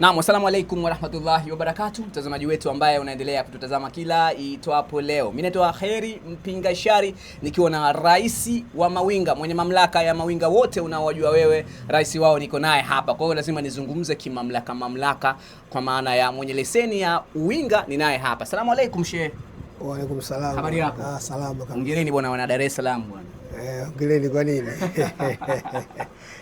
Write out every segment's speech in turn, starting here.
Naam, assalamu alaikum warahmatullahi wabarakatuh. Mtazamaji wetu ambaye unaendelea kututazama kila itwapo leo. Mimi naitwa Kheri Mpinga Shari nikiwa na rais wa Mawinga, mwenye mamlaka ya Mawinga wote unaowajua wewe, rais wao niko naye hapa. Kwa hiyo lazima nizungumze kimamlaka kwa maana ya mwenye leseni ya Uwinga ni naye hapa. Assalamu alaikum shehe. Wa alaikum salaam. Habari yako? Salama kabisa. Hongereni bwana wana Dar es Salaam bwana. Hongereni kwa nini?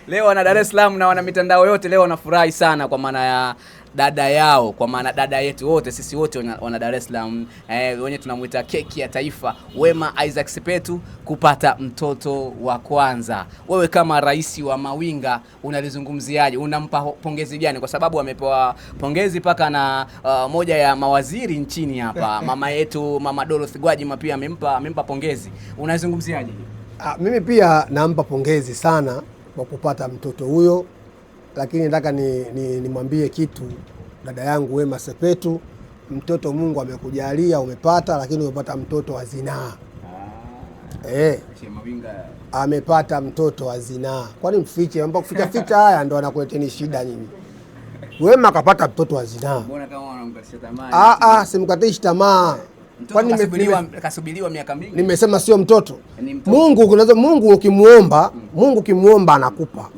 Leo wana Dar es Salaam na wana mitandao yote leo wanafurahi sana kwa maana ya dada yao, kwa maana dada yetu wote, sisi wote wana Dar es Salaam, wenye tunamuita keki ya taifa, Wema Isaac Sepetu kupata mtoto wa kwanza. Wewe kama rais wa Mawinga unalizungumziaje? Unampa pongezi gani? Kwa sababu amepewa pongezi paka na moja ya mawaziri nchini hapa. Mama yetu Mama Dorothy Gwajima pia amempa pongezi. Unazungumziaje? Mimi pia nampa pongezi sana kwa kupata mtoto huyo, lakini nataka nimwambie kitu dada yangu Wema Sepetu, mtoto Mungu amekujalia umepata, lakini umepata mtoto wa zinaa. Amepata mtoto wa zinaa. Kwani mfiche? Mambo kuficha haya ndo anakuleteni shida nyinyi. Wema akapata mtoto wa zinaa. Mbona kama unamkatisha tamaa? Simkatishi tamaa. Kwani kasubiriwa miaka mingi. Nimesema sio mtoto. Mungu ukimuomba anakupa.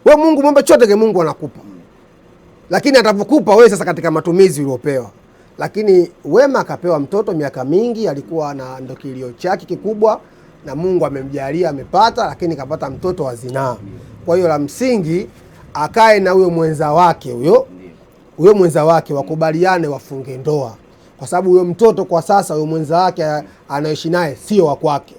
Wewe Mungu muombe chote Mungu anakupa. Lakini atapokupa wewe sasa katika matumizi uliopewa. Lakini Wema akapewa mtoto miaka mingi, alikuwa na ndo kilio chake kikubwa, na Mungu amemjalia amepata, lakini kapata mtoto wa zinaa. Kwa hiyo la msingi akae na huyo mwenza wake huyo mwenza wake wakubaliane wafunge ndoa. Kwa sababu huyo mtoto kwa sasa huyo mwenza wake anaishi naye sio wa kwake.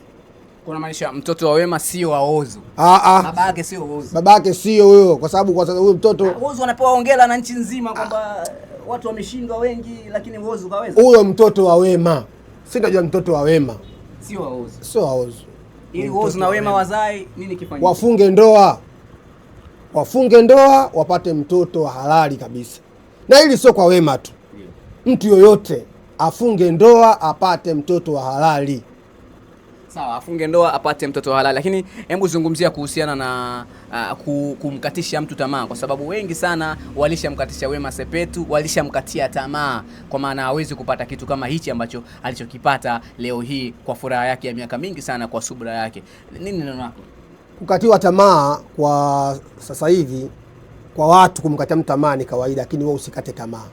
Kuna maanisha mtoto wa Wema sio wa Ozo. Babake sio Ozo. Babake sio huyo, kwa sababu huyo mtoto Ozo anapewa hongera na nchi nzima kwamba watu wameshindwa wengi, lakini Ozo kaweza. Huyo mtoto wa Wema. Sitajua mtoto wa Wema. Sio wa Ozo. Sio wa Ozo. Ili Ozo na Wema wazae nini kifanyike? Wafunge ndoa wapate mtoto wa halali kabisa. Na hili sio kwa Wema tu. Mtu yoyote afunge ndoa apate mtoto wa halali. Sawa, afunge ndoa apate mtoto wa halali. Lakini hebu zungumzia kuhusiana na kumkatisha mtu tamaa, kwa sababu wengi sana walishamkatisha Wema Sepetu, walishamkatia tamaa, kwa maana hawezi kupata kitu kama hichi ambacho alichokipata leo hii kwa furaha yake ya miaka mingi sana, kwa subra yake. Nini neno lako? Kukatiwa tamaa kwa sasa hivi, kwa watu kumkatia mtu tamaa ni kawaida, lakini wewe usikate tamaa.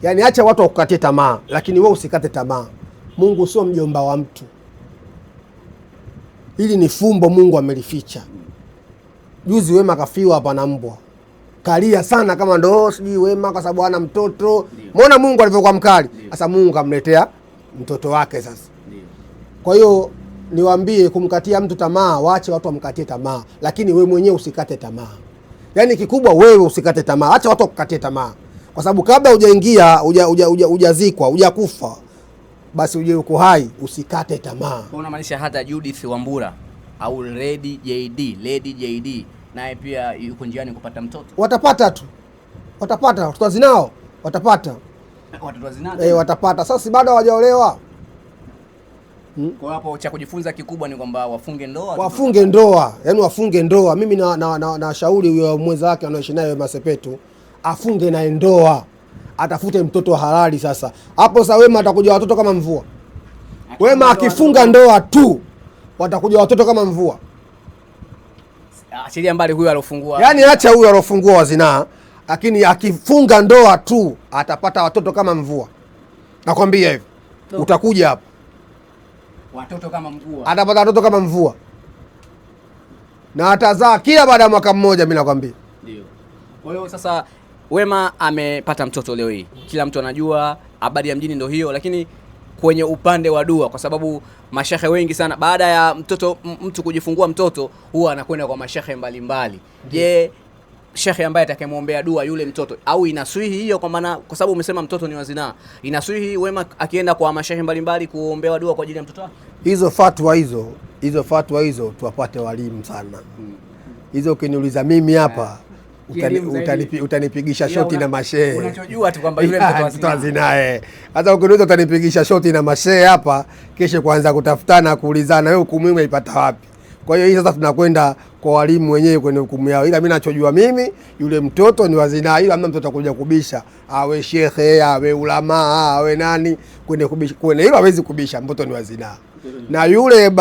Yaani acha watu wakukatie tamaa, lakini wewe usikate tamaa. Mungu sio mjomba wa mtu. Hili ni fumbo Mungu amelificha. Juzi Wema kafiwa hapa na mbwa. Kalia sana kama ndo sijui Wema kwa sababu hana mtoto. Muona Mungu alivyokuwa mkali. Sasa Mungu kamletea mtoto wake sasa. Kwa hiyo niwaambie, kumkatia mtu tamaa, waache watu wamkatie tamaa, lakini wewe mwenyewe usikate tamaa. Yaani kikubwa wewe usikate tamaa. Acha watu wakukatie tamaa. Kwa sababu kabla hujaingia, hujazikwa, hujakufa, basi uje uko hai, usikate tamaa. Kwa unamaanisha hata Judith Wambura au Lady JD naye pia yuko njiani kupata mtoto? Watapata tu. Watapata, watoto zinao, watapata. Watoto zinao? Watapata. Sasa bado hawajaolewa. Kwa hapo cha kujifunza kikubwa ni kwamba wafunge ndoa. Yaani wafunge ndoa. Mimi na shauri huyo mwenza wake anaishi naye Wema Sepetu, afunge na ndoa, atafute mtoto wa halali. Sasa hapo sasa Wema atakuja watoto kama mvua. Wema akifunga ndoa tu watakuja watoto kama mvua. Achilia mbali huyo alofungua. Yaani acha huyo alofungua wa zinaa, lakini akifunga ndoa tu atapata watoto kama mvua. Nakwambia hivyo. Utakuja hapo. Watoto kama mvua. Atapata watoto kama mvua. Na atazaa kila baada ya mwaka mmoja, mimi nakwambia. Ndio. Kwa hiyo sasa Wema amepata mtoto leo hii. Kila mtu anajua, habari ya mjini ndio hiyo, lakini kwenye upande wa dua, kwa sababu mashehe wengi sana baada ya mtu kujifungua mtoto huwa anakwenda kwa mashehe mbalimbali. Je, shekhe ambaye atakayemwombea dua yule mtoto, au inaswihi hiyo? Kwa maana kwa sababu umesema mtoto ni wa zinaa, inaswihi Wema akienda kwa mashehe mbalimbali kuombewa dua kwa ajili ya mtoto wake? Hizo fatwa hizo tuwapate walimu sana. Hizo ukiniuliza mimi hapa utanipigisha shoti na mashehe. Unachojua tu kwamba yule mtoto wa zinaa. Hata ukiniuliza utanipigisha shoti na mashehe hapa, kesho kuanza kutafutana kuulizana wewe hukumu umeipata wapi. Kwa hiyo hii sasa tunakwenda kwa walimu wenyewe kwenye hukumu yao, ila mimi nachojua mimi yule mtoto ni wa zinaa, ila hamna mtoto atakuja kubisha, awe shekhe awe ulama awe nani, kwenye kubisha kwenye hilo hawezi kubisha, mtoto ni wa zinaa. Na yule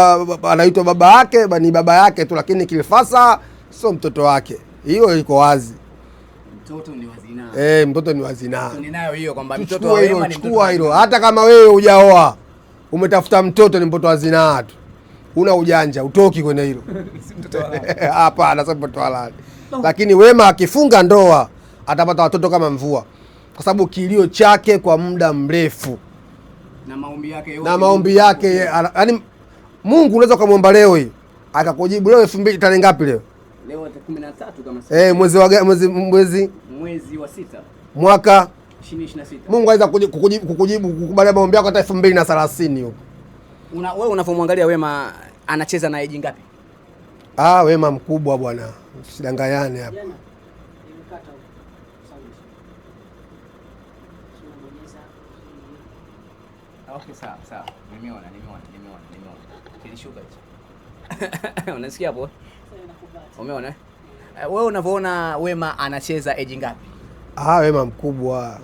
anaitwa baba yake ni baba yake tu, lakini kilifasa sio mtoto wake, hiyo iko wazi. Mtoto ni wa zinaa. Mtoto ni wa zinaa. Ninayo hiyo kwamba mtoto wa wema ni mtoto. Hilo hata kama wewe hujaoa umetafuta mtoto ni mtoto wa zinaa tu, una ujanja utoki kwenye hilo. Hapana, sio mtoto halali. Lakini wema akifunga ndoa atapata watoto kama mvua, kwa sababu kilio chake kwa muda mrefu na maombi yake yaani Mungu unaweza kumwomba leo hii akakujibu leo 2000 tarehe ngapi leo? Leo 13 kama sasa. Mwezi wa 6. Mwaka 2026. Mungu aweza kukujibu kukubali maombi yako hata 2030 huko. Wewe unavomwangalia Wema anacheza na age ngapi? Wema mkubwa bwana. Usidanganyane hapa. Okay, sawa. Nimeona. Kilishuka hicho. Unasikia hapo? Umeona? Wewe unavyoona Wema anacheza age ngapi? Wema mkubwa.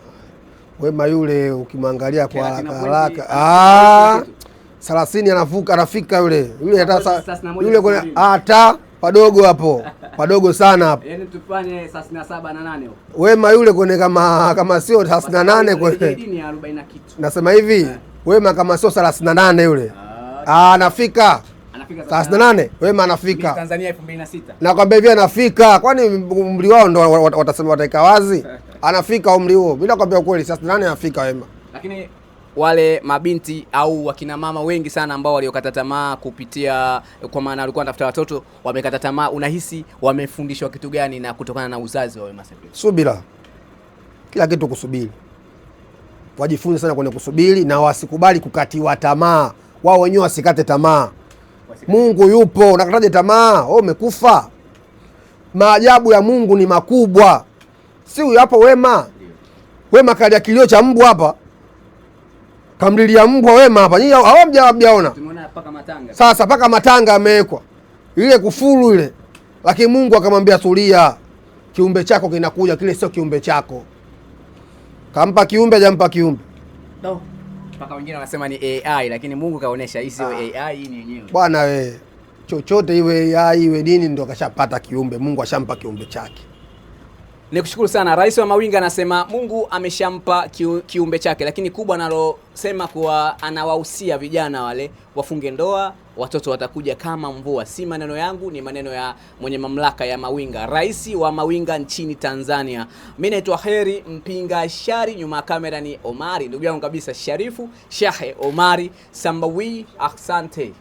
Wema yule ukimwangalia kwa haraka 30 anafika yule hata padogo hapo, padogo sana hapo. Yaani tufanye 37 na 8 huko. Wema yule kwenye kama sio 38 kwenye dini ya 40 kitu. Nasema hivi, Wema kama sio 38 yule. Anafika 38, Wema anafika. Tanzania 2006. Nakwambia hivi anafika. Kwani umri wao ndo watasema wataika wazi? Anafika umri huo. Bila kwambia ukweli 38 anafika Wema. Lakini wale mabinti au wakina mama wengi sana ambao waliokata tamaa kupitia, kwa maana walikuwa wanatafuta watoto wamekata tamaa, unahisi wamefundishwa kitu gani na kutokana na uzazi wa Wema Sepetu? Subira. Kila kitu kusubiri. Wajifunze sana kwenye kusubiri na wasikubali kukatiwa tamaa. Wao wenyewe wasikate tamaa. Mungu yupo, unakataje tamaa? Umekufa. Maajabu ya Mungu ni makubwa. Si huyu hapo Wema. Wema kalia kilio cha mbwa hapa. Kamlilia mbwa Wema hapa. Nyinyi hawamjaona. Tumeona paka matanga. Sasa paka matanga amewekwa. Ile kufuru ile. Lakini Mungu akamwambia tulia. Kiumbe chako kinakuja, kile sio kiumbe chako. Kampa kiumbe, hajampa kiumbe. No. Paka wengine wanasema ni AI, lakini Mungu kaonesha hii sio AI, hii ni yenyewe. Bwana we, chochote iwe AI iwe nini ndo kashapata kiumbe. Mungu ashampa kiumbe chake. Nikushukuru sana. Rais wa Mawinga anasema Mungu ameshampa kiumbe chake, lakini kubwa analosema kuwa anawahusia vijana wale wafunge ndoa, watoto watakuja kama mvua. Si maneno yangu, ni maneno ya mwenye mamlaka ya Mawinga, rais wa Mawinga nchini Tanzania. Mimi naitwa Heri Mpinga Shari, nyuma ya kamera ni Omari, ndugu yangu kabisa Sharifu Shahe Omari Sambawi. Asante.